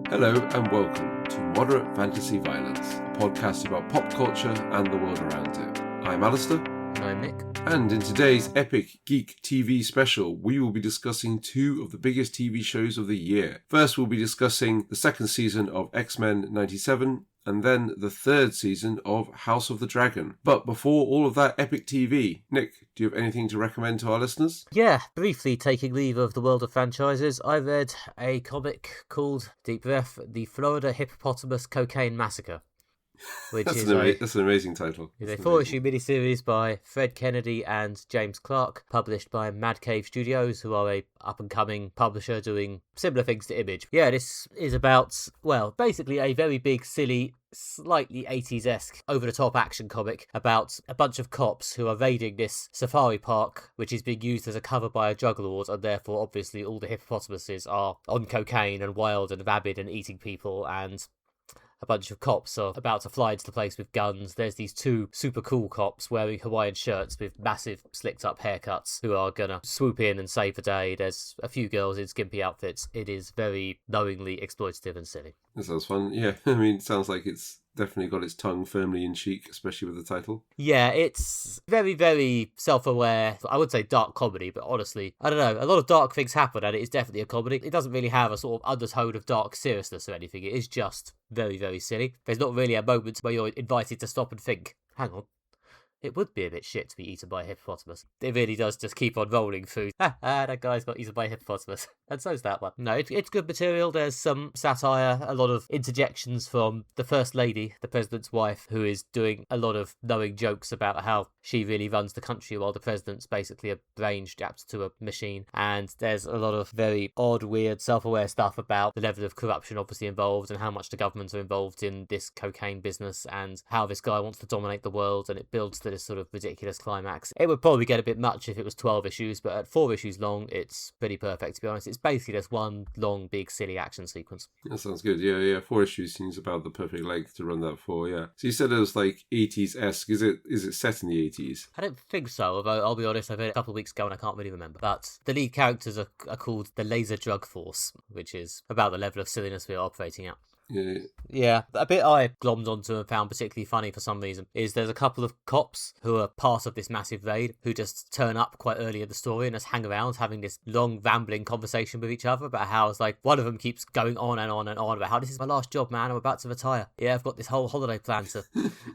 Hello and welcome to Moderate Fantasy Violence, a podcast about pop culture and the world around it. I'm Alistair. And I'm Nick. And in today's epic geek TV special, we will be discussing two of the biggest TV shows of the year. First, we'll be discussing the second season of X-Men 97, and then the third season of House of the Dragon. But before all of that epic TV, Nick, do you have anything to recommend to our listeners? Yeah, briefly taking leave of the world of franchises, I read a comic called, deep breath, The Florida Hippopotamus Cocaine Massacre. That's an amazing title. It's a 4-issue miniseries by Fred Kennedy and James Clark, published by Mad Cave Studios, who are a up-and-coming publisher doing similar things to Image. Yeah, this is about, well, basically a very big, silly, slightly 80s-esque, over-the-top action comic about a bunch of cops who are raiding this safari park, which is being used as a cover by a drug lord, and therefore, obviously, all the hippopotamuses are on cocaine and wild and rabid and eating people, and a bunch of cops are about to fly into the place with guns. There's these two super cool cops wearing Hawaiian shirts with massive slicked up haircuts who are gonna swoop in and save the day. There's a few girls in skimpy outfits. It is very knowingly exploitative and silly. That sounds fun. Yeah, I mean, it sounds like it's definitely got its tongue firmly in cheek, especially with the title. Yeah, it's very, very self-aware. I would say dark comedy, but honestly, I don't know. A lot of dark things happen, and it is definitely a comedy. It doesn't really have a sort of undertone of dark seriousness or anything. It is just very, very silly. There's not really a moment where you're invited to stop and think, hang on, it would be a bit shit to be eaten by a hippopotamus. It really does just keep on rolling through. That guy's got eaten by a hippopotamus. And so's that one. No, it's good material. There's some satire, a lot of interjections from the First Lady, the President's wife, who is doing a lot of knowing jokes about how she really runs the country while the President's basically a brain strapped to a machine. And there's a lot of very odd, weird, self-aware stuff about the level of corruption obviously involved and how much the governments are involved in this cocaine business and how this guy wants to dominate the world, and it builds to this sort of ridiculous climax. It would probably get a bit much if it was 12 issues, but at 4 issues long, it's pretty perfect, to be honest. It's basically just one long, big, silly action sequence. That sounds good. Yeah. 4 issues seems about the perfect length to run that for, yeah. So you said it was like 80s-esque. Is it set in the 80s? I don't think so, although I'll be honest, I read it a couple of weeks ago and I can't really remember. But the lead characters are called the Laser Drug Force, which is about the level of silliness we're operating at. Yeah, a bit I glommed onto and found particularly funny for some reason is there's a couple of cops who are part of this massive raid who just turn up quite early in the story and just hang around having this long rambling conversation with each other about how it's like one of them keeps going on and on and on about how this is my last job, man, I'm about to retire. Yeah, I've got this whole holiday plan to...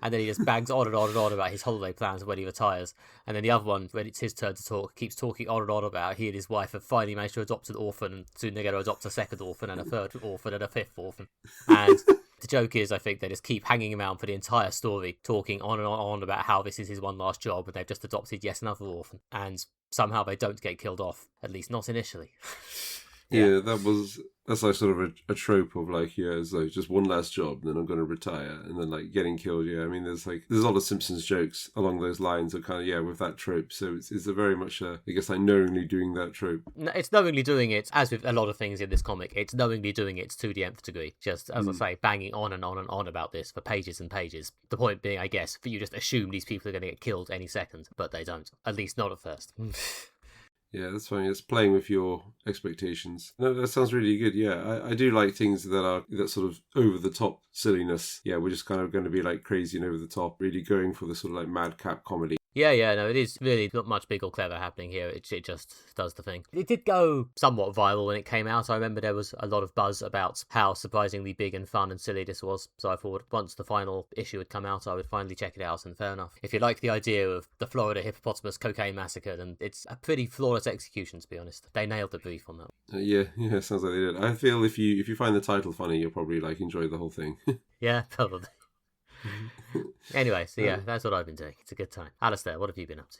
And then he just bangs on and on and on about his holiday plans when he retires. And then the other one, when it's his turn to talk, keeps talking on and on about he and his wife have finally managed to adopt an orphan, and soon they're going to adopt a second orphan and a third orphan and a fifth orphan. And the joke is, I think, they just keep hanging around for the entire story, talking on and on about how this is his one last job and they've just adopted yet another orphan. And somehow they don't get killed off, at least not initially. Yeah, that's like sort of a trope of like, yeah, it's like just one last job, then I'm going to retire, and then like getting killed. Yeah, I mean, there's a lot of Simpsons jokes along those lines of kind of, yeah, with that trope. So it's a very much, I guess, like knowingly doing that trope. It's knowingly doing it, as with a lot of things in this comic, it's knowingly doing it to the nth degree. Just, as I say, banging on and on and on about this for pages and pages. The point being, I guess, for you just assume these people are going to get killed any second, but they don't. At least not at first. Yeah, that's funny. It's playing with your expectations. No, that sounds really good. Yeah, I do like things that sort of over the top silliness. Yeah, we're just kind of going to be like crazy and over the top, really going for the sort of like madcap comedy. Yeah, no, it is really not much big or clever happening here. It just does the thing. It did go somewhat viral when it came out. I remember there was a lot of buzz about how surprisingly big and fun and silly this was. So I thought once the final issue had come out, I would finally check it out, and fair enough. If you like the idea of the Florida Hippopotamus Cocaine Massacre, then it's a pretty flawless execution, to be honest. They nailed the brief on that. Yeah, sounds like they did. I feel if you find the title funny, you'll probably like enjoy the whole thing. Yeah, probably. Anyway, so yeah, that's what I've been doing. It's a good time. Alistair, what have you been up to?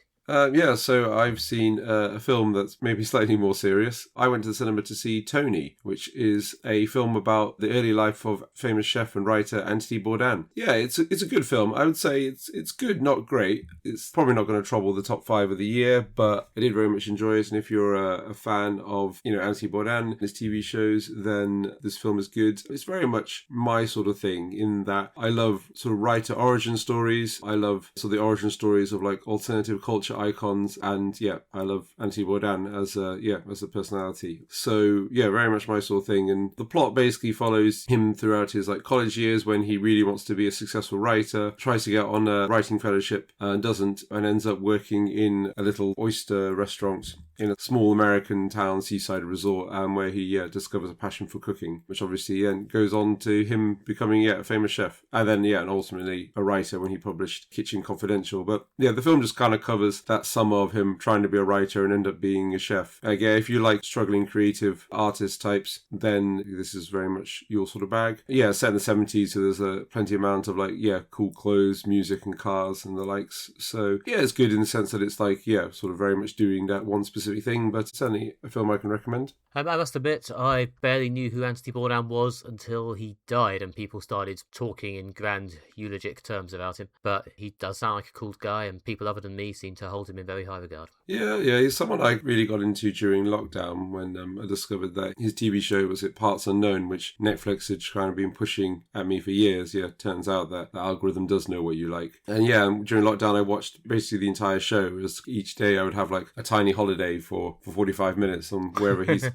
So I've seen a film that's maybe slightly more serious. I went to the cinema to see Tony, which is a film about the early life of famous chef and writer Anthony Bourdain. Yeah, it's a good film. I would say it's good, not great. It's probably not going to trouble the top 5 of the year, but I did very much enjoy it. And if you're a fan of Anthony Bourdain and his TV shows, then this film is good. It's very much my sort of thing in that I love sort of writer origin stories. I love sort of the origin stories of like alternative culture icons, and yeah, I love Anthony Bourdain as a personality. So yeah, very much my sort of thing. And the plot basically follows him throughout his like college years when he really wants to be a successful writer, tries to get on a writing fellowship and doesn't, and ends up working in a little oyster restaurant in a small American town seaside resort, where he discovers a passion for cooking, which obviously then goes on to him becoming a famous chef, and then and ultimately a writer when he published Kitchen Confidential. But yeah, the film just kind of covers that summer of him trying to be a writer and end up being a chef. Again, if you like struggling creative artist types, then this is very much your sort of bag. Yeah, set in the 70s, so there's a plenty amount of cool clothes, music and cars and the likes. So yeah, it's good in the sense that it's sort of very much doing that one specific thing, but certainly a film I can recommend. I must admit, I barely knew who Anthony Bourdain was until he died and people started talking in grand eulogic terms about him. But he does sound like a cool guy, and people other than me seem to hold him in very high regard. Yeah, he's someone I really got into during lockdown when I discovered that his TV show was Parts Unknown, which Netflix had kind of been pushing at me for years. Yeah, turns out that the algorithm does know what you like. And during lockdown I watched basically the entire show. Each day I would have like a tiny holiday for 45 minutes on wherever he's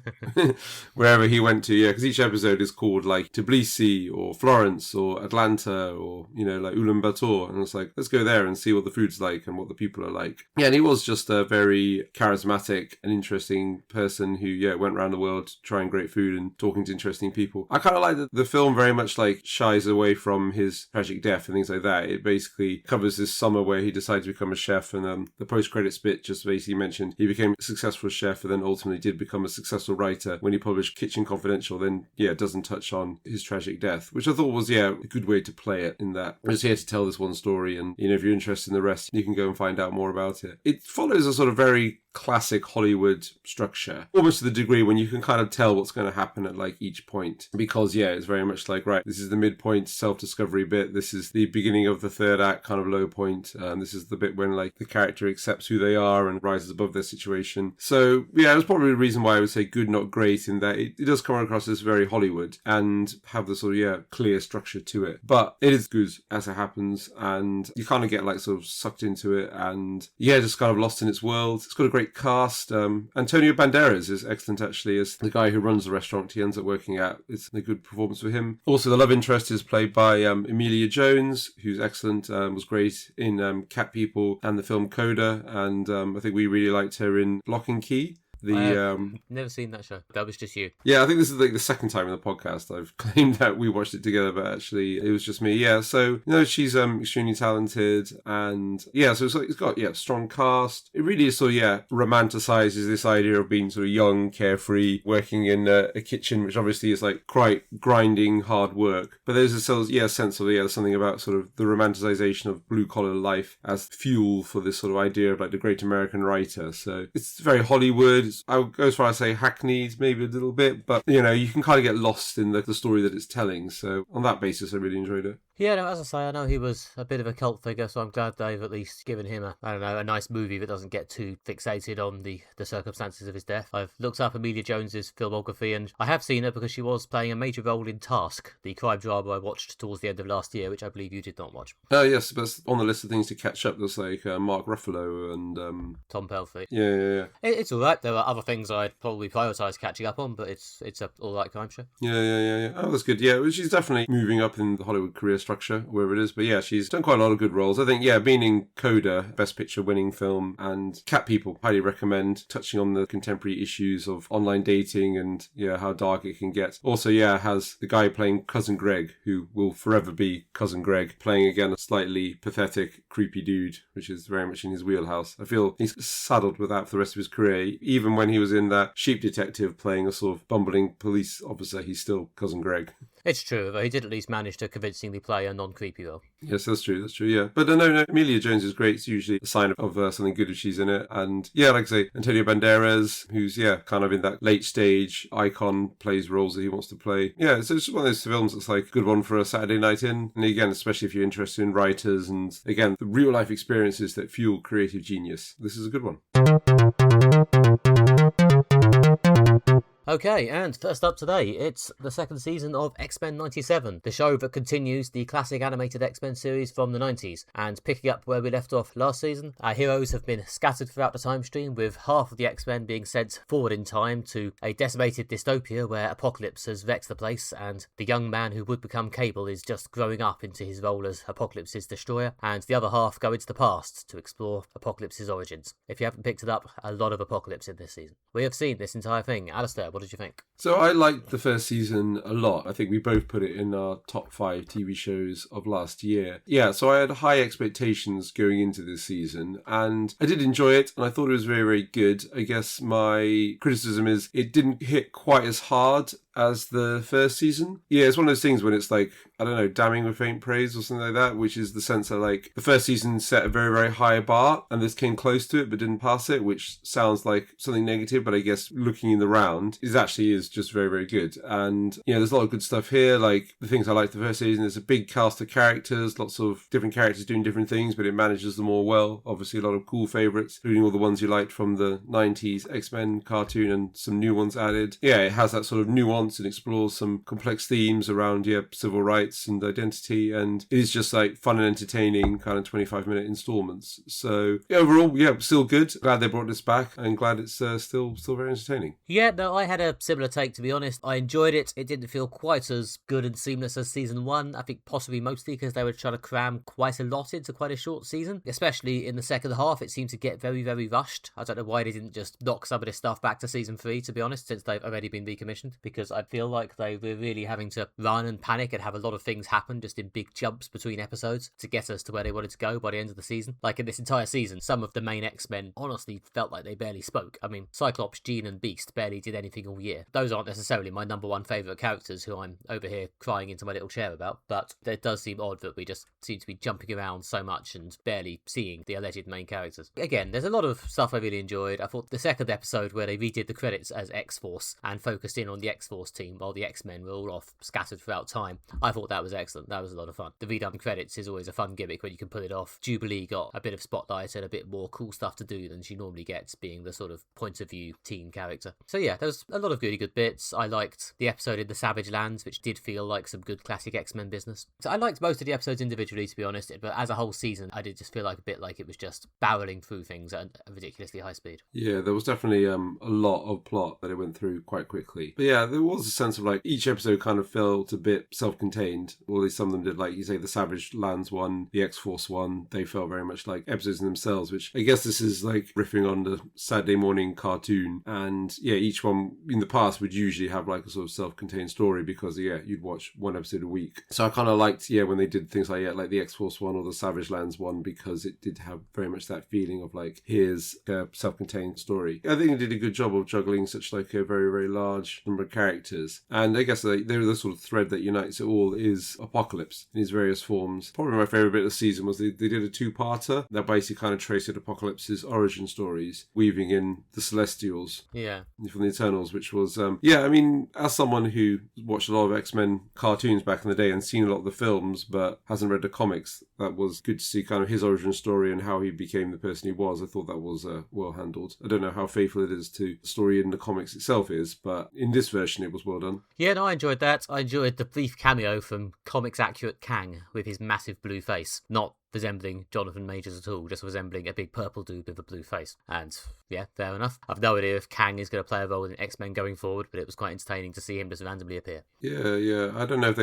wherever he went to. Yeah, because each episode is called like Tbilisi or Florence or Atlanta or like Ulaanbaatar, and it's like, let's go there and see what the food's like and what the people are like. Yeah, and he was just a very charismatic and interesting person who went around the world trying great food and talking to interesting people. I kind of like that the film very much like shies away from his tragic death and things like that. It basically covers this summer where he decided to become a chef, and the post-credits bit just basically mentioned he became a successful chef and then ultimately did become a successful writer when he published Kitchen Confidential. Then it doesn't touch on his tragic death, which I thought was a good way to play it, in that I'm just here to tell this one story, and if you're interested in the rest, you can go and find out more about it. It follows a sort of very classic Hollywood structure, almost to the degree when you can kind of tell what's going to happen at like each point, because it's very much like, right, this is the midpoint self-discovery bit, this is the beginning of the third act kind of low point, and this is the bit when like the character accepts who they are and rises above their situation. So it's probably the reason why I would say good, not great, in that it does come across as very Hollywood and have the sort of clear structure to it, but it is good as it happens, and you kind of get like sort of sucked into it, and just kind of lost in its world. It's got a great cast. Antonio Banderas is excellent actually as the guy who runs the restaurant he ends up working at. It's a good performance for him. Also, the love interest is played by Emilia Jones, who's excellent, was great in Cat People and the film Coda, and I think we really liked her in Lock and Key. Never seen that show. That was just you. Yeah, I think this is like the second time in the podcast I've claimed that we watched it together, but actually it was just me. Yeah, so she's extremely talented, and so it's got strong cast. It really is sort of romanticizes this idea of being sort of young, carefree, working in a kitchen, which obviously is like quite grinding, hard work. But there's a sense of something about sort of the romanticization of blue collar life as fuel for this sort of idea of like the great American writer. So it's very Hollywood. I would go as far as say hackneyed maybe a little bit, but you can kind of get lost in the story that it's telling. So on that basis, I really enjoyed it. Yeah, no, as I say, I know he was a bit of a cult figure, so I'm glad they've at least given him a nice movie that doesn't get too fixated on the circumstances of his death. I've looked up Emilia Jones's filmography, and I have seen her because she was playing a major role in Task, the crime drama I watched towards the end of last year, which I believe you did not watch. Yes, but on the list of things to catch up, there's like Mark Ruffalo and Tom Pelfrey. Yeah. It's all right. There are other things I'd probably prioritise catching up on, but it's a all right crime show. Yeah. Oh, that's good. Yeah, well, she's definitely moving up in the Hollywood career structure, wherever it is. But she's done quite a lot of good roles. I think, being in Coda, Best Picture winning film, and Cat People, highly recommend, touching on the contemporary issues of online dating and, how dark it can get. Also, has the guy playing Cousin Greg, who will forever be Cousin Greg, playing again a slightly pathetic, creepy dude, which is very much in his wheelhouse. I feel he's saddled with that for the rest of his career. Even when he was in that Sheep Detective playing a sort of bumbling police officer, he's still Cousin Greg. It's true, though he did at least manage to convincingly play a non-creepy role. Yes, that's true, yeah. But no, Emilia Jones is great. It's usually a sign of something good if she's in it. And like I say, Antonio Banderas, who's, kind of in that late stage icon, plays roles that he wants to play. Yeah, so it's one of those films that's like a good one for a Saturday night in. And again, especially if you're interested in writers and, again, the real life experiences that fuel creative genius. This is a good one. Okay, and first up today, it's the second season of X-Men 97, the show that continues the classic animated X-Men series from the 90s. And picking up where we left off last season, our heroes have been scattered throughout the time stream, with half of the X-Men being sent forward in time to a decimated dystopia where Apocalypse has vexed the place, and the young man who would become Cable is just growing up into his role as Apocalypse's destroyer, and the other half go into the past to explore Apocalypse's origins. If you haven't picked it up, a lot of Apocalypse in this season. We have seen this entire thing. Alistair, what did you think? So I liked the first season a lot. I think we both put it in our top 5 TV shows of last year. Yeah, so I had high expectations going into this season, and I did enjoy it, and I thought it was very, very good. I guess my criticism is it didn't hit quite as hard as the first season. Yeah, it's one of those things when it's like, I don't know, damning with faint praise or something like that, which is the sense that like the first season set a very, very high bar and this came close to it but didn't pass it, which sounds like something negative, but I guess looking in the round is just very, very good. And, you know, there's a lot of good stuff here. Like the things I liked the first season, there's a big cast of characters, lots of different characters doing different things, but it manages them all well. Obviously a lot of cool favourites, including all the ones you liked from the 90s X-Men cartoon and some new ones added. Yeah, it has that sort of nuance and explores some complex themes around civil rights and identity, and it is just like fun and entertaining kind of 25-minute installments. So yeah, overall, yeah, still good. Glad they brought this back and glad it's still very entertaining. Yeah, no, I had a similar take, to be honest. I enjoyed it. It didn't feel quite as good and seamless as season 1. I think possibly mostly because they were trying to cram quite a lot into quite a short season, especially in the second half. It seemed to get very, very rushed. I don't know why they didn't just knock some of this stuff back to season 3, to be honest, since they've already been recommissioned, because I feel like they were really having to run and panic and have a lot of things happen just in big jumps between episodes to get us to where they wanted to go by the end of the season. Like in this entire season, some of the main X-Men honestly felt like they barely spoke. I mean, Cyclops, Jean and Beast barely did anything all year. Those aren't necessarily my number one favourite characters who I'm over here crying into my little chair about, but it does seem odd that we just seem to be jumping around so much and barely seeing the alleged main characters. Again, there's a lot of stuff I really enjoyed. I thought the second episode where they redid the credits as X-Force and focused in on the X-Force team while the X-Men were all off scattered throughout time, I thought that was excellent. That was a lot of fun. The redone credits is always a fun gimmick when you can pull it off. Jubilee got a bit of spotlight and a bit more cool stuff to do than she normally gets, being the sort of point of view teen character. So yeah, there was a lot of really good bits. I liked the episode in the Savage Lands, which did feel like some good classic X-Men business. So I liked most of the episodes individually, to be honest, but as a whole season, I did just feel like a bit like it was just barreling through things at a ridiculously high speed. Yeah, there was definitely a lot of plot that it went through quite quickly. But yeah, there was a sense of like each episode kind of felt a bit self-contained, or at least some of them did. Like you say, the Savage Lands one, the X-Force one, they felt very much like episodes in themselves, which I guess this is like riffing on the Saturday morning cartoon. And yeah, each one in the past would usually have like a sort of self-contained story because yeah, you'd watch one episode a week. So I kind of liked when they did things like the X-Force one or the Savage Lands one, because it did have very much that feeling of like, here's a self-contained story. I think it did a good job of juggling such like a very, very large number of characters. And I guess they're the sort of thread that unites it all is Apocalypse in his various forms. Probably my favourite bit of the season was they did a two-parter that basically kind of traced Apocalypse's origin stories, weaving in the Celestials from the Eternals, which was, I mean, as someone who watched a lot of X-Men cartoons back in the day and seen a lot of the films but hasn't read the comics, that was good to see kind of his origin story and how he became the person he was. I thought that was well handled. I don't know how faithful it is to the story in the comics itself is, but in this version it was well done. Yeah, no, I enjoyed that. I enjoyed the brief cameo from comics accurate Kang with his massive blue face. Not resembling Jonathan Majors at all, just resembling a big purple dude with a blue face. And yeah, fair enough. I've no idea if Kang is going to play a role in X-Men going forward, but it was quite entertaining to see him just randomly appear. Yeah. I don't know if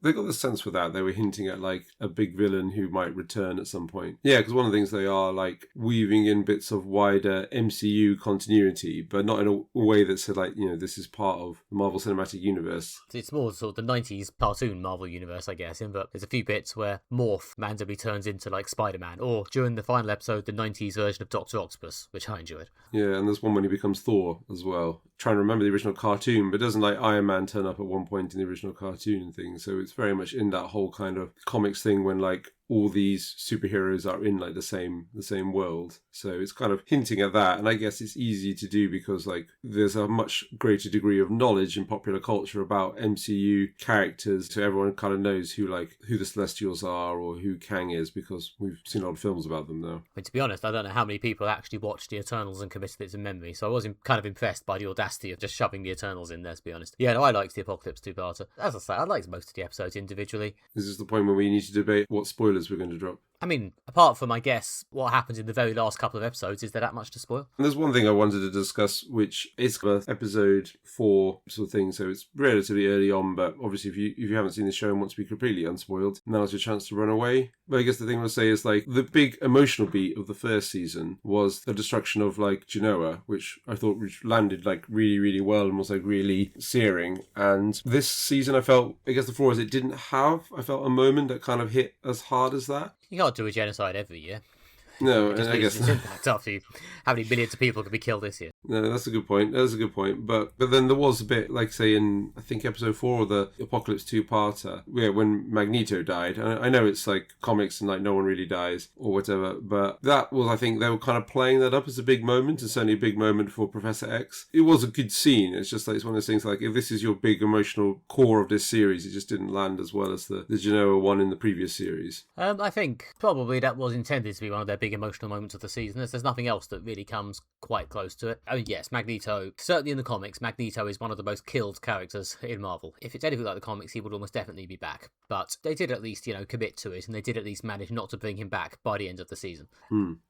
they got the sense for that. They were hinting at like a big villain who might return at some point. Yeah, because one of the things they are like weaving in bits of wider MCU continuity, but not in a way that said like, this is part of the Marvel Cinematic Universe. It's more sort of the 90s cartoon Marvel Universe, I guess, but there's a few bits where Morph randomly turns into like Spider-Man, or during the final episode, the 90s version of Dr. Octopus, which I enjoyed. Yeah, and there's one when he becomes Thor as well. Trying to remember the original cartoon, but doesn't like Iron Man turn up at one point in the original cartoon and things? So it's very much in that whole kind of comics thing when like all these superheroes are in like the same world. So it's kind of hinting at that, and I guess it's easy to do because like there's a much greater degree of knowledge in popular culture about MCU characters, so everyone kind of knows who the Celestials are or who Kang is because we've seen a lot of films about them now. I mean, to be honest, I don't know how many people actually watched the Eternals and committed it to memory, so I was kind of impressed by the audacity of just shoving the Eternals in there, to be honest. Yeah, no, I liked the Apocalypse 2-parter. As I say, I liked most of the episodes individually. This is the point where we need to debate what spoilers we're going to drop. I mean, apart from, I guess, what happens in the very last couple of episodes, is there that much to spoil? And there's one thing I wanted to discuss, which is episode 4 sort of thing, so it's relatively early on, but obviously if you haven't seen the show and want to be completely unspoiled, now's your chance to run away. But I guess the thing I'll say is, like, the big emotional beat of the first season was the destruction of, like, Genoa, which I thought landed, like, really, really well and was, like, really searing. And this season I felt, I guess the flaw is it didn't have, I felt a moment that kind of hit as hard as that. You can't do a genocide every year. No, and I guess impact after you. How many millions of people could be killed this year? No, that's a good point. But then there was a bit, like, say, in, I think, episode 4 of the Apocalypse 2-parter, where when Magneto died. And I know it's, like, comics and, like, no one really dies or whatever, but that was, I think, they were kind of playing that up as a big moment, and certainly a big moment for Professor X. It was a good scene. It's just, like, it's one of those things, like, if this is your big emotional core of this series, it just didn't land as well as the Genoa one in the previous series. I think probably that was intended to be one of their big emotional moments of the season. There's nothing else that really comes quite close to it. I mean, yes, Magneto, certainly in the comics, Magneto is one of the most killed characters in Marvel. If it's anything like the comics, he would almost definitely be back. But they did at least, commit to it, and they did at least manage not to bring him back by the end of the season.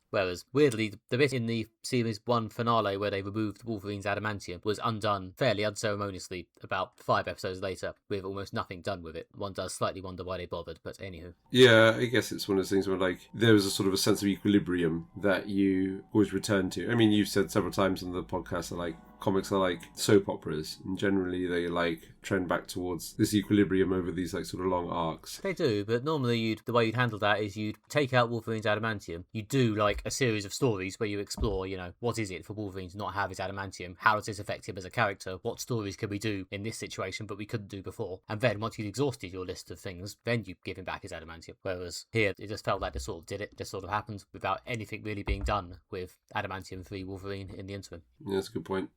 Whereas, weirdly, the bit in the Series 1 finale where they removed Wolverine's adamantium was undone fairly unceremoniously about 5 episodes later, with almost nothing done with it. One does slightly wonder why they bothered, but anywho. Yeah, I guess it's one of those things where, like, there was a sort of a sense of equilibrium that you always return to. I mean, you've said several times on the podcast that, like, comics are like soap operas, and generally they, like, trend back towards this equilibrium over these, like, sort of long arcs. They do, but normally the way you'd handle that is you'd take out Wolverine's adamantium, you'd do, like, a series of stories where you explore, what is it for Wolverine to not have his adamantium? How does this affect him as a character? What stories could we do in this situation but we couldn't do before? And then once you'd exhausted your list of things, then you give him back his adamantium. Whereas here, it just felt like they sort of did it, just sort of happened without anything really being done with adamantium-free Wolverine in the interim. Yeah, that's a good point.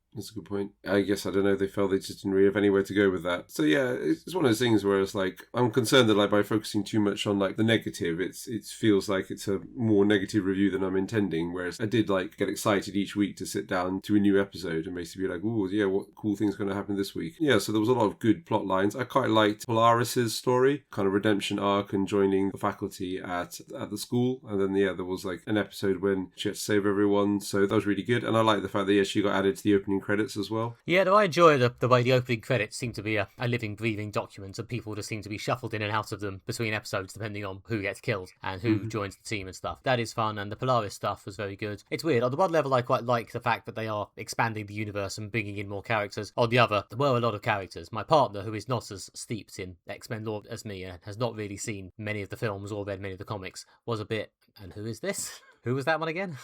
I guess, I don't know, they felt they just didn't really have anywhere to go with that. So yeah, it's one of those things where it's like, I'm concerned that, like, by focusing too much on, like, the negative, it feels like it's a more negative review than I'm intending, whereas I did, like, get excited each week to sit down to a new episode and basically be like, ooh, yeah, what cool thing's going to happen this week? Yeah, so there was a lot of good plot lines. I quite liked Polaris's story, kind of redemption arc and joining the faculty at the school. And then, yeah, there was, like, an episode when she had to save everyone, so that was really good. And I like the fact that, yeah, she got added to the opening credits as well. Yeah, no, I enjoy the way the opening credits seem to be a living, breathing document, and people just seem to be shuffled in and out of them between episodes depending on who gets killed and who joins the team and stuff. That is fun, and the Polaris stuff was very good. It's weird. On the one level, I quite like the fact that they are expanding the universe and bringing in more characters. On the other, there were a lot of characters. My partner, who is not as steeped in X-Men lore as me and has not really seen many of the films or read many of the comics, was a bit, and who is this? Who was that one again?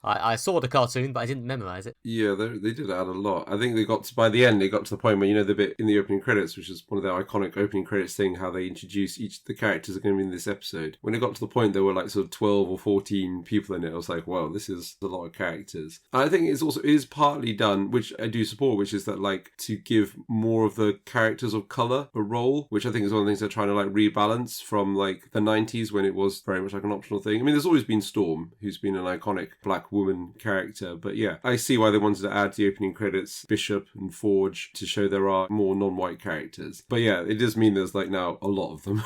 I saw the cartoon, but I didn't memorise it. Yeah, they did add a lot. I think by the end, they got to the point where, the bit in the opening credits, which is one of their iconic opening credits thing, how they introduce the characters are going to be in this episode. When it got to the point there were, like, sort of 12 or 14 people in it, I was like, wow, this is a lot of characters. And I think it is partly done, which I do support, which is that, like, to give more of the characters of colour a role, which I think is one of the things they're trying to, like, rebalance from, like, the 90s when it was very much like an optional thing. I mean, there's always been Storm, who's been an iconic black woman character, but yeah, I see why they wanted to add the opening credits, Bishop and Forge, to show there are more non-white characters. But yeah, it does mean there's, like, now a lot of them.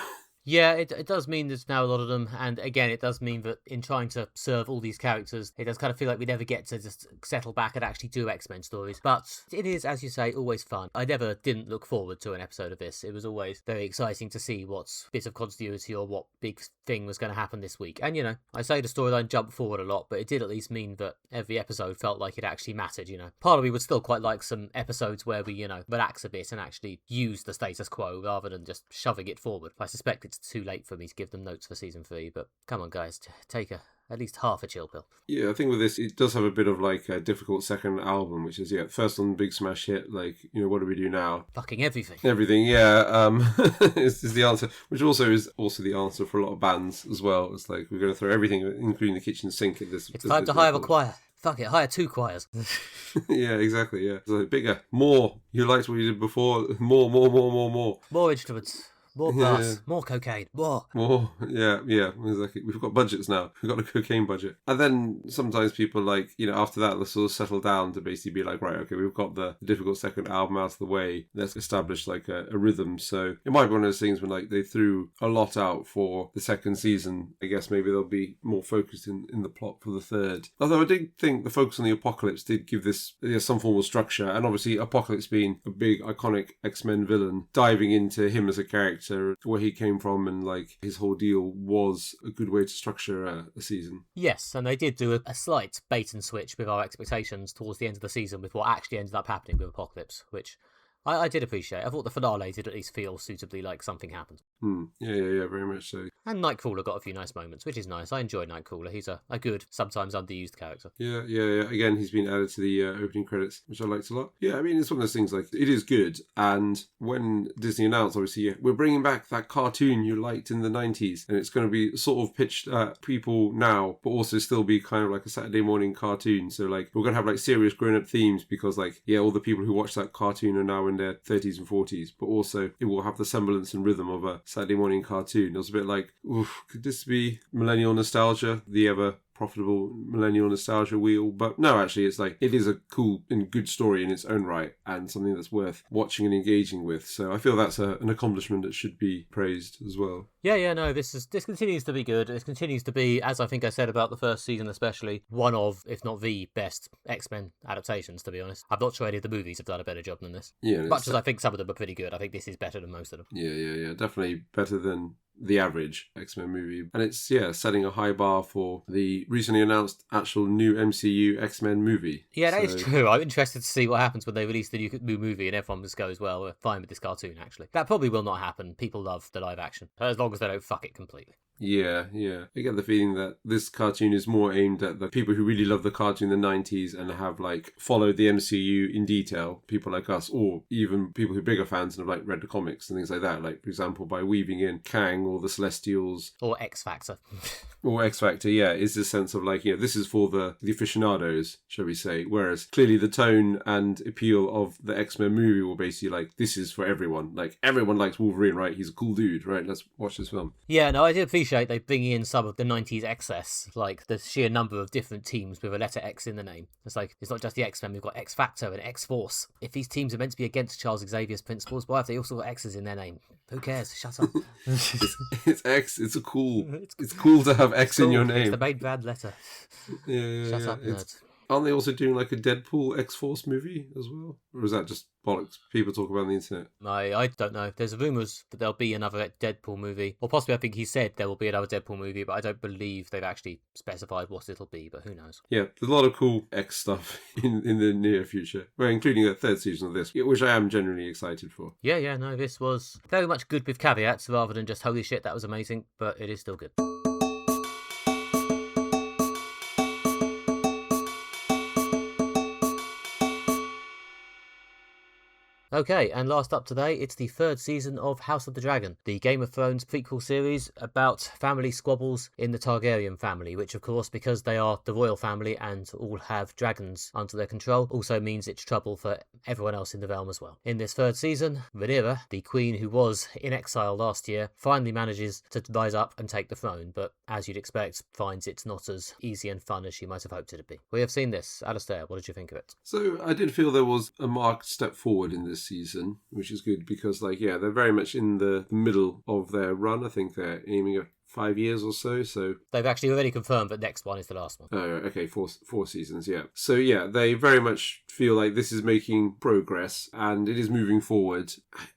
Yeah, it does mean there's now a lot of them, and again, it does mean that in trying to serve all these characters, it does kind of feel like we never get to just settle back and actually do X-Men stories. But it is, as you say, always fun. I never didn't look forward to an episode of this. It was always very exciting to see what bit of continuity or what big thing was going to happen this week. And, I say the storyline jumped forward a lot, but it did at least mean that every episode felt like it actually mattered, Part of me would still quite like some episodes where we, relax a bit and actually use the status quo rather than just shoving it forward. I suspect it's it's too late for me to give them notes for season 3, but come on, guys, take at least half a chill pill. Yeah, I think with this, it does have a bit of like a difficult second album, which is, first on big smash hit, like, what do we do now? Fucking everything. Everything, yeah, is the answer, which also is the answer for a lot of bands as well. It's like, we're going to throw everything, including the kitchen sink at this. It's time to hire a choir. Fuck it, hire 2 choirs. Yeah, exactly, yeah. So bigger, more. You liked what you did before, more. More instruments. More glass, more cocaine, more. Yeah, exactly. We've got budgets now. We've got a cocaine budget. And then sometimes people like, after that, they'll sort of settle down to basically be like, right, okay, we've got the difficult second album out of the way. Let's establish like a rhythm. So it might be one of those things when like they threw a lot out for the second season. I guess maybe they'll be more focused in the plot for the third. Although I did think the focus on the Apocalypse did give this some form of structure. And obviously Apocalypse being a big iconic X-Men villain, diving into him as a character, where he came from and like his whole deal was a good way to structure a season. Yes, and they did do a slight bait and switch with our expectations towards the end of the season with what actually ended up happening with Apocalypse, which I did appreciate. I thought the finale did at least feel suitably like something happened. Yeah, very much so. And Nightcrawler got a few nice moments, which is nice. I enjoy Nightcrawler. He's a good, sometimes underused character. Yeah. Again, he's been added to the opening credits, which I liked a lot. Yeah, I mean, it's one of those things, like, it is good. And when Disney announced, obviously, we're bringing back that cartoon you liked in the 90s. And it's going to be sort of pitched at people now, but also still be kind of like a Saturday morning cartoon. So, like, we're going to have, like, serious grown-up themes because, like, all the people who watch that cartoon are now in their 30s and 40s. But also, it will have the semblance and rhythm of a Saturday morning cartoon. It was a bit like, oof, could this be millennial nostalgia? The ever profitable millennial nostalgia wheel. But no, actually, it's like, it is a cool and good story in its own right and something that's worth watching and engaging with. So I feel that's an accomplishment that should be praised as well. Yeah, no, this continues to be good. This continues to be, as I think I said about the first season especially, one of, if not the best X-Men adaptations, to be honest. I'm not sure any of the movies have done a better job than this. Yeah, much as I think some of them are pretty good, I think this is better than most of them. Yeah, definitely better than the average X-Men movie. And it's, setting a high bar for the recently announced actual new MCU X-Men movie. Yeah, that is true. I'm interested to see what happens when they release the new movie and everyone just goes, well, we're fine with this cartoon, actually. That probably will not happen. People love the live action, as long as they don't fuck it completely. Yeah. I get the feeling that this cartoon is more aimed at the people who really love the cartoon in the 90s and have like followed the MCU in detail, people like us, or even people who are bigger fans and have like read the comics and things like that, like for example by weaving in Kang or the Celestials. Or X-Factor. Or X-Factor, is this sense of like, this is for the aficionados, shall we say, whereas clearly the tone and appeal of the X-Men movie will basically like, this is for everyone. Like, everyone likes Wolverine, right? He's a cool dude, right? Let's watch this film. Yeah, no, I did appreciate they bring in some of the 90s excess, like the sheer number of different teams with a letter X in the name. It's like, it's not just the X-Men, we've got X-Factor and X-Force. If these teams are meant to be against Charles Xavier's principles, why have they also got X's in their name? Who cares? Shut up. It's X. It's cool to have X in your name. It's the main brand letter. Yeah. Shut up, nerds. Aren't they also doing like a Deadpool X-Force movie as well? Or is that just bollocks people talk about on the internet? I don't know. There's rumours that there'll be another Deadpool movie. Or possibly I think he said there will be another Deadpool movie, but I don't believe they've actually specified what it'll be, but who knows. Yeah, there's a lot of cool X stuff in the near future. Well, including the third season of this, which I am genuinely excited for. Yeah, no, this was very much good with caveats rather than just holy shit, that was amazing, but it is still good. Okay, and last up today, it's the third season of House of the Dragon, the Game of Thrones prequel series about family squabbles in the Targaryen family, which of course, because they are the royal family and all have dragons under their control, also means it's trouble for everyone else in the realm as well. In this third season, Rhaenyra, the queen who was in exile last year, finally manages to rise up and take the throne, but as you'd expect, finds it's not as easy and fun as she might have hoped it to be. We have seen this. Alistair, what did you think of it? So I did feel there was a marked step forward in this season, which is good because they're very much in the middle of their run. I think they're aiming at 5 years or so they've actually already confirmed that next one is the last one. Oh, okay, four seasons. So they very much feel like this is making progress and it is moving forward.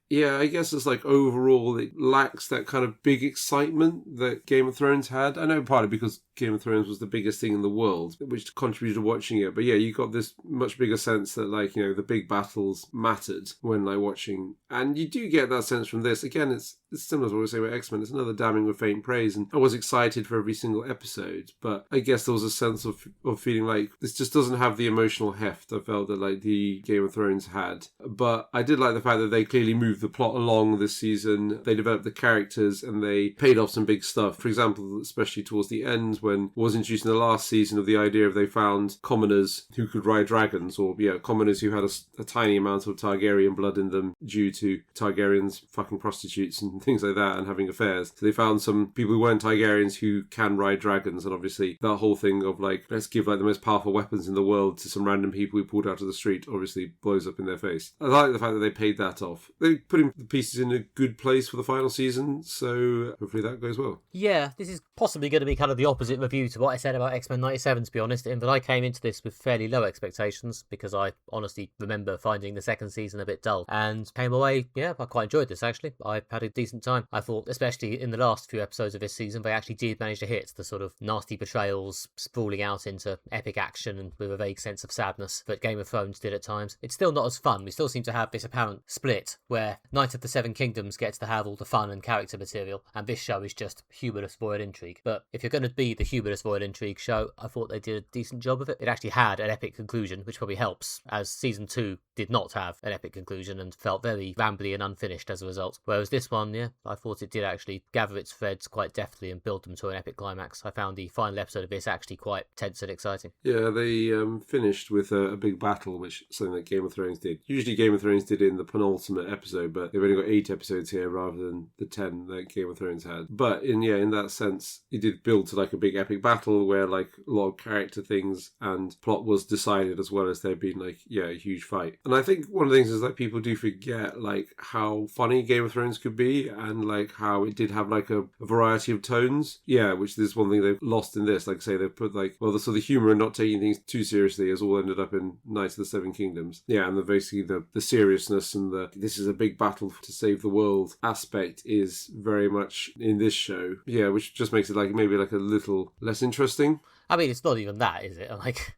Yeah, I guess it's like overall it lacks that kind of big excitement that Game of Thrones had. I know partly because Game of Thrones was the biggest thing in the world, which contributed to watching it. But yeah, you got this much bigger sense that like, you know, the big battles mattered when like watching. And you do get that sense from this. Again, it's similar to what we say about X-Men. It's another damning with faint praise. And I was excited for every single episode. But I guess there was a sense of feeling like this just doesn't have the emotional heft I felt that like the Game of Thrones had. But I did like the fact that they clearly moved the plot along this season. They developed the characters and they paid off some big stuff. For example, especially towards the end when was introduced in the last season of the idea of they found commoners who could ride dragons, or commoners who had a tiny amount of Targaryen blood in them due to Targaryens fucking prostitutes and things like that and having affairs. So they found some people who weren't Targaryens who can ride dragons, and obviously that whole thing of like, let's give like the most powerful weapons in the world to some random people who pulled out of the street obviously blows up in their face. I like the fact that they paid that off. They putting the pieces in a good place for the final season, so hopefully that goes well. Yeah, this is possibly going to be kind of the opposite review to what I said about X-Men 97, to be honest, in that I came into this with fairly low expectations because I honestly remember finding the second season a bit dull and came away, I quite enjoyed this actually. I had a decent time. I thought, especially in the last few episodes of this season, they actually did manage to hit the sort of nasty betrayals, sprawling out into epic action and with a vague sense of sadness that Game of Thrones did at times. It's still not as fun. We still seem to have this apparent split where Knight of the Seven Kingdoms gets to have all the fun and character material, and this show is just humorless royal intrigue. But if you're going to be the humorless royal intrigue show, I thought they did a decent job of it. It actually had an epic conclusion, which probably helps, as season 2 did not have an epic conclusion and felt very rambly and unfinished as a result. Whereas this one, I thought it did actually gather its threads quite deftly and build them to an epic climax. I found the final episode of this actually quite tense and exciting. Yeah, they finished with a big battle, which is something that Game of Thrones did. Usually Game of Thrones did in the penultimate episode, but they've only got 8 episodes here rather than the 10 that Game of Thrones had. But in that sense, it did build to like a big epic battle where like a lot of character things and plot was decided, as well as there being like, a huge fight. And I think one of the things is that people do forget like how funny Game of Thrones could be and like how it did have like a variety of tones. Yeah, which is one thing they've lost in this. Like I say, they've put like, the sort of humour and not taking things too seriously has all ended up in Knights of the Seven Kingdoms. Yeah, and basically the seriousness and this is a big battle to save the world aspect is very much in this show. Yeah, which just makes it like maybe like a little less interesting. I mean, it's not even that, is it? Like,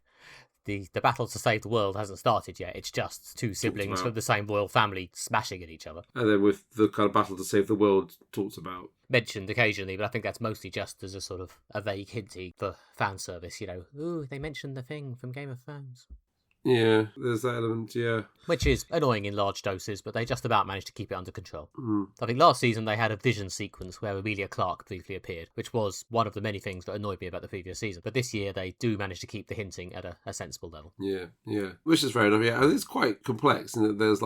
the battle to save the world hasn't started yet. It's just two siblings from the same royal family smashing at each other. And then with the kind of battle to save the world talked about. Mentioned occasionally, but I think that's mostly just as a sort of a vague hinty for fan service, Ooh, they mentioned the thing from Game of Thrones. Yeah, there's that element, yeah. Which is annoying in large doses, but they just about managed to keep it under control. I think last season they had a vision sequence where Emilia Clarke briefly appeared, which was one of the many things that annoyed me about the previous season. But this year they do manage to keep the hinting at a sensible level. Yeah. Which is fair enough, yeah. And it's quite complex in that there's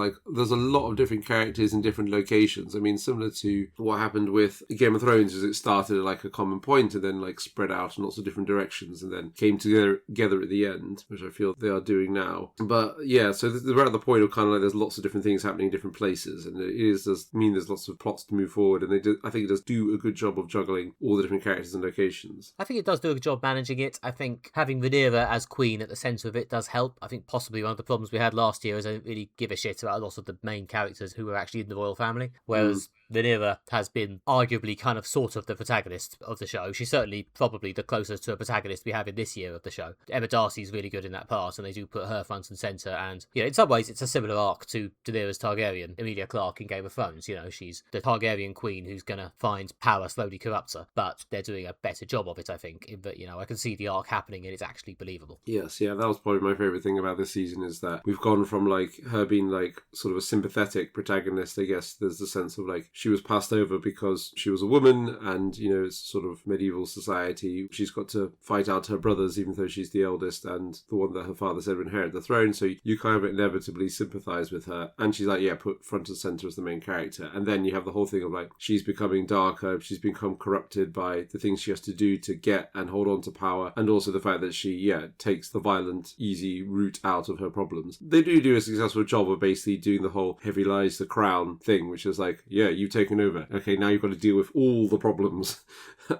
a lot of different characters in different locations. I mean, similar to what happened with Game of Thrones, is it started at like a common point and then like spread out in lots of different directions and then came together at the end, which I feel they are doing now. But yeah, so we're at the point of kind of like there's lots of different things happening in different places, and it does mean there's lots of plots to move forward, and I think it does do a good job of juggling all the different characters and locations. I think it does do a good job managing it. I think having Rhaenyra as queen at the centre of it does help. I think possibly one of the problems we had last year is I didn't really give a shit about a lot of the main characters who were actually in the royal family, whereas Rhaenyra has been arguably kind of sort of the protagonist of the show. She's certainly probably the closest to a protagonist we have in this year of the show. Emma Darcy's really good in that part, and they do put her front and centre, and in some ways it's a similar arc to Daenerys Targaryen, Emilia Clarke in Game of Thrones. She's the Targaryen queen who's gonna find power slowly corrupts her, but they're doing a better job of it, I think, in that, I can see the arc happening and it's actually believable. Yes, yeah, that was probably my favourite thing about this season, is that we've gone from like her being like sort of a sympathetic protagonist. I guess there's the sense of like she was passed over because she was a woman, and it's sort of medieval society. She's got to fight out her brothers, even though she's the eldest and the one that her father said would inherit the throne. So you kind of inevitably sympathise with her, and she's like, put front and centre as the main character. And then you have the whole thing of like she's becoming darker, she's become corrupted by the things she has to do to get and hold on to power, and also the fact that she takes the violent, easy route out of her problems. They do a successful job of basically doing the whole heavy lies the crown thing, which is like, you you've taken over. Okay, now you've got to deal with all the problems.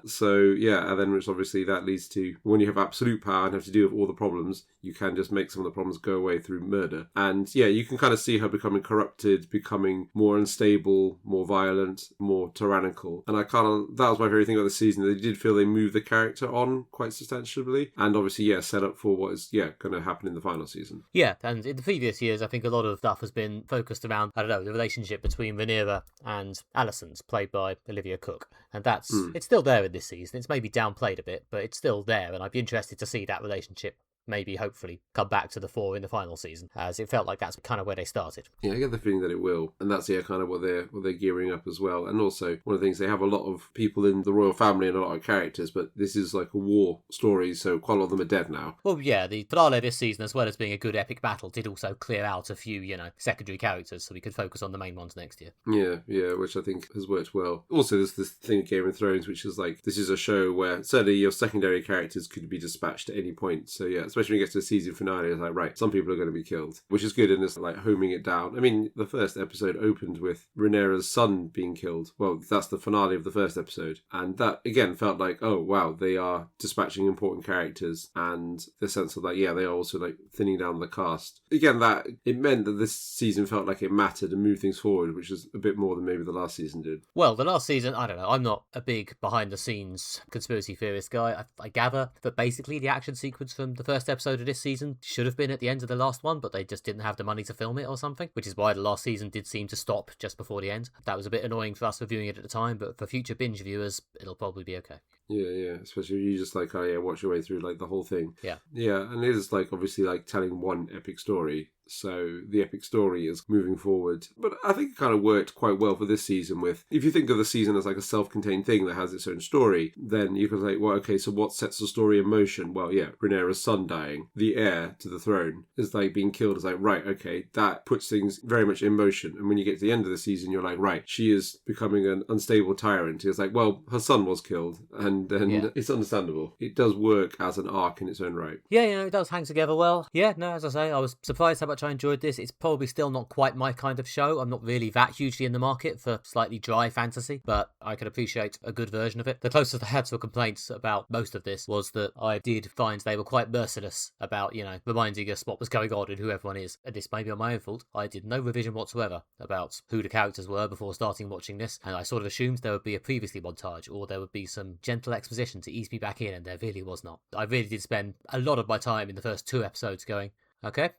So, yeah, and then which obviously that leads to when you have absolute power and have to deal with all the problems, you can just make some of the problems go away through murder. And yeah, you can kind of see her becoming corrupted, becoming more unstable, more violent, more tyrannical. And that was my favorite thing about the season. They did feel they moved the character on quite substantially. And obviously, yeah, set up for what is, going to happen in the final season. Yeah, and in the previous years, I think a lot of stuff has been focused around, I don't know, the relationship between Rhaenyra and Alicent's, played by Olivia Cook. And it's still there in this season. It's maybe downplayed a bit, but it's still there. And I'd be interested to see that relationship maybe hopefully come back to the fore in the final season, as it felt like that's kind of where they started. Yeah, I get the feeling that it will, and that's kind of what they're gearing up as well. And also one of the things, they have a lot of people in the royal family and a lot of characters, but this is like a war story, so quite a lot of them are dead now. Well, yeah, the finale this season, as well as being a good epic battle, did also clear out a few secondary characters, so we could focus on the main ones next year. Yeah, which I think has worked well. Also, there's this thing of Game of Thrones, which is like, this is a show where certainly your secondary characters could be dispatched at any point. So yeah, especially when you get to the season finale, it's like, right, some people are going to be killed, which is good, and it's like homing it down. I mean, the first episode opened with Rhaenyra's son being killed. Well, that's the finale of the first episode, and that again felt like, oh wow, they are dispatching important characters, and the sense of like, yeah, they are also like thinning down the cast. Again, that it meant that this season felt like it mattered and moved things forward, which is a bit more than maybe the last season did. Well, the last season, I don't know, I'm not a big behind the scenes conspiracy theorist guy. I gather that basically the action sequence from the first episode of this season should have been at the end of the last one, but they just didn't have the money to film it or something, which is why the last season did seem to stop just before the end. That was a bit annoying for us reviewing it at the time, but for future binge viewers, it'll probably be okay. Yeah, especially if you just like, watch your way through like the whole thing. Yeah, and it is like obviously like telling one epic story. So the epic story is moving forward. But I think it kind of worked quite well for this season with, if you think of the season as like a self-contained thing that has its own story, then you can say, well, okay, so what sets the story in motion? Well, yeah, Rhaenyra's son dying, the heir to the throne is like being killed. Is like, right, okay, that puts things very much in motion. And when you get to the end of the season, you're like, right, she is becoming an unstable tyrant. It's like, well, her son was killed, and it's understandable. It does work as an arc in its own right. Yeah, it does hang together well. Yeah, no, as I say, I was surprised how much I enjoyed this. It's probably still not quite my kind of show. I'm not really that hugely in the market for slightly dry fantasy, but I could appreciate a good version of it. The closest I had to a complaint about most of this was that I did find they were quite merciless about, reminding us what was going on and who everyone is. And this may be on my own fault. I did no revision whatsoever about who the characters were before starting watching this, and I sort of assumed there would be a previously montage, or there would be some gentle exposition to ease me back in, and there really was not. I really did spend a lot of my time in the first 2 episodes going, okay,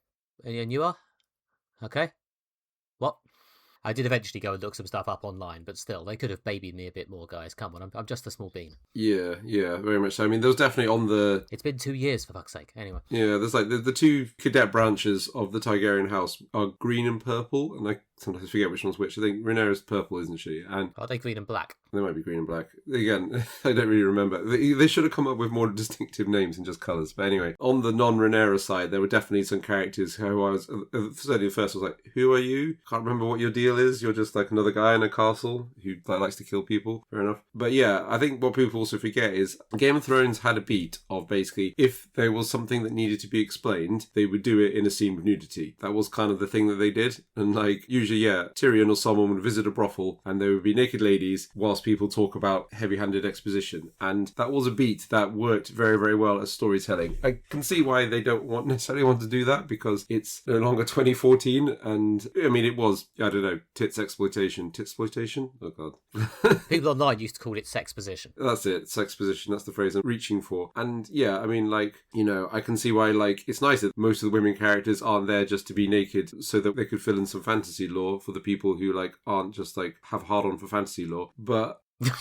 and you are? Okay. What? I did eventually go and look some stuff up online, but still, they could have babied me a bit more, guys. Come on, I'm just a small bean. Yeah, very much so. I mean, there was definitely on the... It's been 2 years, for fuck's sake. Anyway. Yeah, there's like the 2 cadet branches of the Targaryen house are green and purple, and I sometimes forget which one's which. I think Rhaenyra's purple, isn't she? And are they green and black? They might be green and black. Again, I don't really remember. They should have come up with more distinctive names than just colours. But anyway, on the non-Rhaenyra side, there were definitely some characters who I was... certainly the first was like, who are you? Can't remember what your deal is. You're just like another guy in a castle who likes to kill people. Fair enough. But yeah, I think what people also forget is Game of Thrones had a beat of basically, if there was something that needed to be explained, they would do it in a scene of nudity. That was kind of the thing that they did. And like, usually, Tyrion or someone would visit a brothel and there would be naked ladies whilst people talk about heavy-handed exposition. And that was a beat that worked very, very well as storytelling. I can see why they don't necessarily want to do that, because it's no longer 2014. And I mean, it was, I don't know, titsploitation. Titsploitation? Oh, God. People online used to call it sexposition. That's it, sexposition. That's the phrase I'm reaching for. And yeah, I mean, like, I can see why, like, it's nice that most of the women characters aren't there just to be naked so that they could fill in some fantasy lore for the people who, like, aren't just, like, have hard-on for fantasy lore. But... as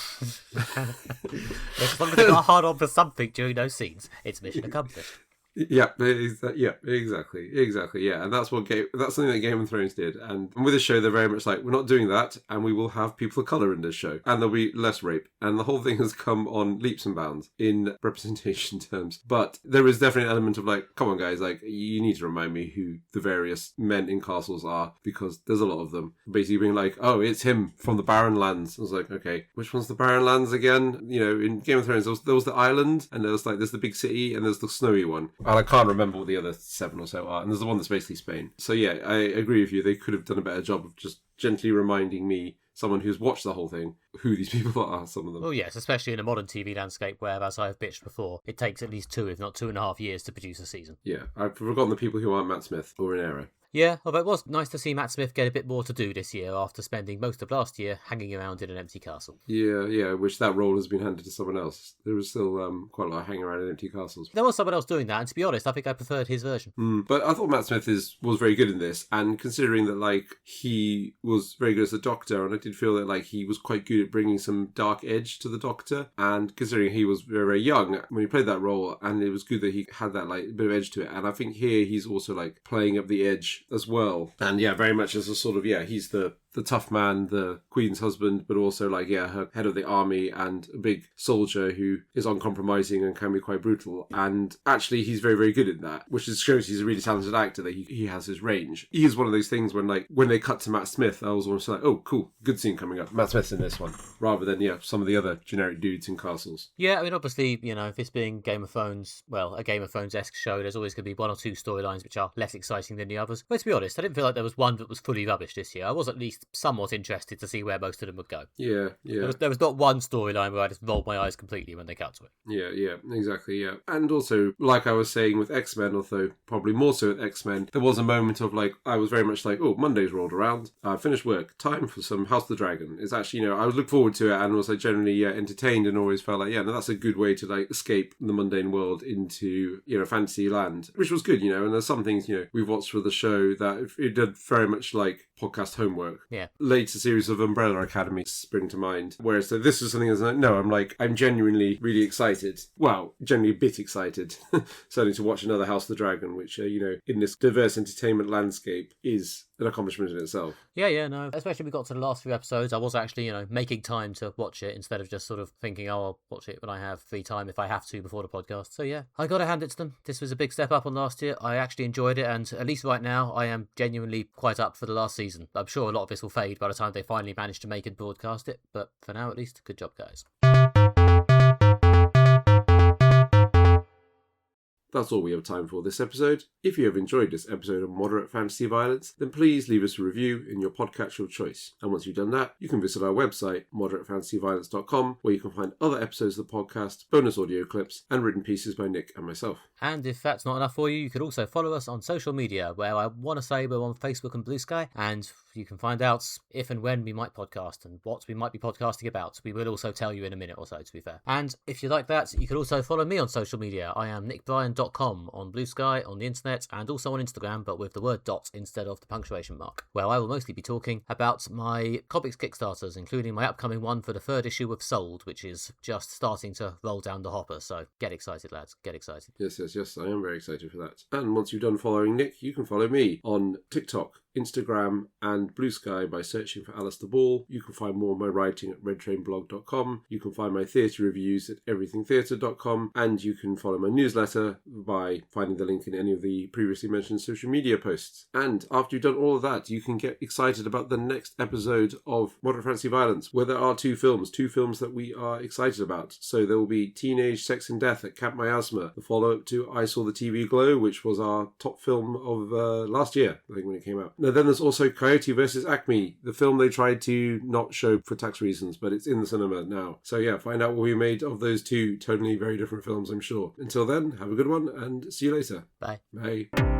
long as they got hard on for something during those scenes, it's mission accomplished. Yeah, exactly. Yeah, and that's something that Game of Thrones did. And with this show, they're very much like, we're not doing that, and we will have people of colour in this show, and there'll be less rape. And the whole thing has come on leaps and bounds in representation terms. But there is definitely an element of like, come on, guys, like, you need to remind me who the various men in castles are, because there's a lot of them. Basically being like, oh, it's him from the Barren Lands. I was like, okay, which one's the Barren Lands again? In Game of Thrones, there was the island, and there's the big city, and there's the snowy one. And I can't remember what the other 7 or so are. And there's the one that's basically Spain. So yeah, I agree with you. They could have done a better job of just gently reminding me someone who's watched the whole thing who these people are, some of them. Well, yes, especially in a modern TV landscape where, as I've bitched before, it takes at least 2, if not 2.5 years to produce a season. Yeah, I've forgotten the people who aren't Matt Smith or in error. Yeah, although it was nice to see Matt Smith get a bit more to do this year after spending most of last year hanging around in an empty castle. Yeah, which that role has been handed to someone else. There was still quite a lot of hanging around in empty castles. There was someone else doing that, and to be honest, I think I preferred his version. But I thought Matt Smith was very good in this, and considering that, like, he was very good as the Doctor, and I did feel that, like, he was quite good at bringing some dark edge to the Doctor, and considering he was very, very young when he played that role, and it was good that he had that, like, bit of edge to it, and I think here he's also, like, playing up the edge as well. And yeah, very much as a sort of, he's the tough man, the Queen's husband, but also, like, her head of the army and a big soldier who is uncompromising and can be quite brutal. And actually, he's very, very good at that, which shows he's a really talented actor, that he has his range. He is one of those things when they cut to Matt Smith, I was almost like, oh, cool, good scene coming up. Matt Smith's in this one, rather than, some of the other generic dudes in castles. Yeah, I mean, obviously, this being Game of Thrones, a Game of Thrones-esque show, there's always going to be 1 or 2 storylines which are less exciting than the others. But to be honest, I didn't feel like there was one that was fully rubbish this year. I was at least somewhat interested to see where most of them would go. Yeah. There was not one storyline where I just rolled my eyes completely when they cut to it. Yeah, exactly, yeah. And also, like I was saying with X-Men, although probably more so with X-Men, there was a moment of, like, I was very much like, oh, Monday's rolled around, I finished work, time for some House of the Dragon. It's actually, I was looking forward to it and was, like, generally entertained, and always felt like, that's a good way to, like, escape the mundane world into, fantasy land, which was good, and there's some things, we've watched for the show that it did very much like podcast homework. Yeah. Later series of Umbrella Academy spring to mind. Whereas this is something that's like, no, I'm genuinely really excited. Well, genuinely a bit excited. Certainly to watch another House of the Dragon, which, in this diverse entertainment landscape is an accomplishment in itself. Yeah, no. Especially we got to the last few episodes, I was actually, making time to watch it instead of just sort of thinking, oh, I'll watch it when I have free time if I have to before the podcast. So yeah, I got to hand it to them. This was a big step up on last year. I actually enjoyed it, and at least right now, I am genuinely quite up for the last season. I'm sure a lot of this will fade by the time they finally manage to make and broadcast it, but for now at least, good job, guys. That's all we have time for this episode. If you have enjoyed this episode of Moderate Fantasy Violence, then please leave us a review in your podcatcher of choice. And once you've done that, you can visit our website, moderatefantasyviolence.com, where you can find other episodes of the podcast, bonus audio clips, and written pieces by Nick and myself. And if that's not enough for you, you could also follow us on social media, where I want to say we're on Facebook and Blue Sky, and you can find out if and when we might podcast and what we might be podcasting about. We will also tell you in a minute or so, to be fair. And if you like that, you can also follow me on social media. I am nickbryan.com on Blue Sky, on the internet, and also on Instagram, but with the word dot instead of the punctuation mark, where I will mostly be talking about my comics Kickstarters, including my upcoming one for the 3rd issue of Sold, which is just starting to roll down the hopper, so get excited, lads, get excited. Yes, I am very excited for that. And once you've done following Nick, you can follow me on TikTok, Instagram, and Blue Sky by searching for Alistair Ball. You can find more of my writing at redtrainblog.com. You can find my theatre reviews at everythingtheatre.com, and you can follow my newsletter by finding the link in any of the previously mentioned social media posts. And after you've done all of that, you can get excited about the next episode of Moderate Fantasy Violence, where there are two films that we are excited about. So there will be Teenage Sex and Death at Camp Miasma, the follow-up to I Saw the TV Glow, which was our top film of last year, I think, when it came out. Now, then there's also Coyote vs. Acme, the film they tried to not show for tax reasons, but it's in the cinema now. So yeah, find out what we made of those two totally very different films, I'm sure. Until then, have a good one, and see you later. Bye. Bye.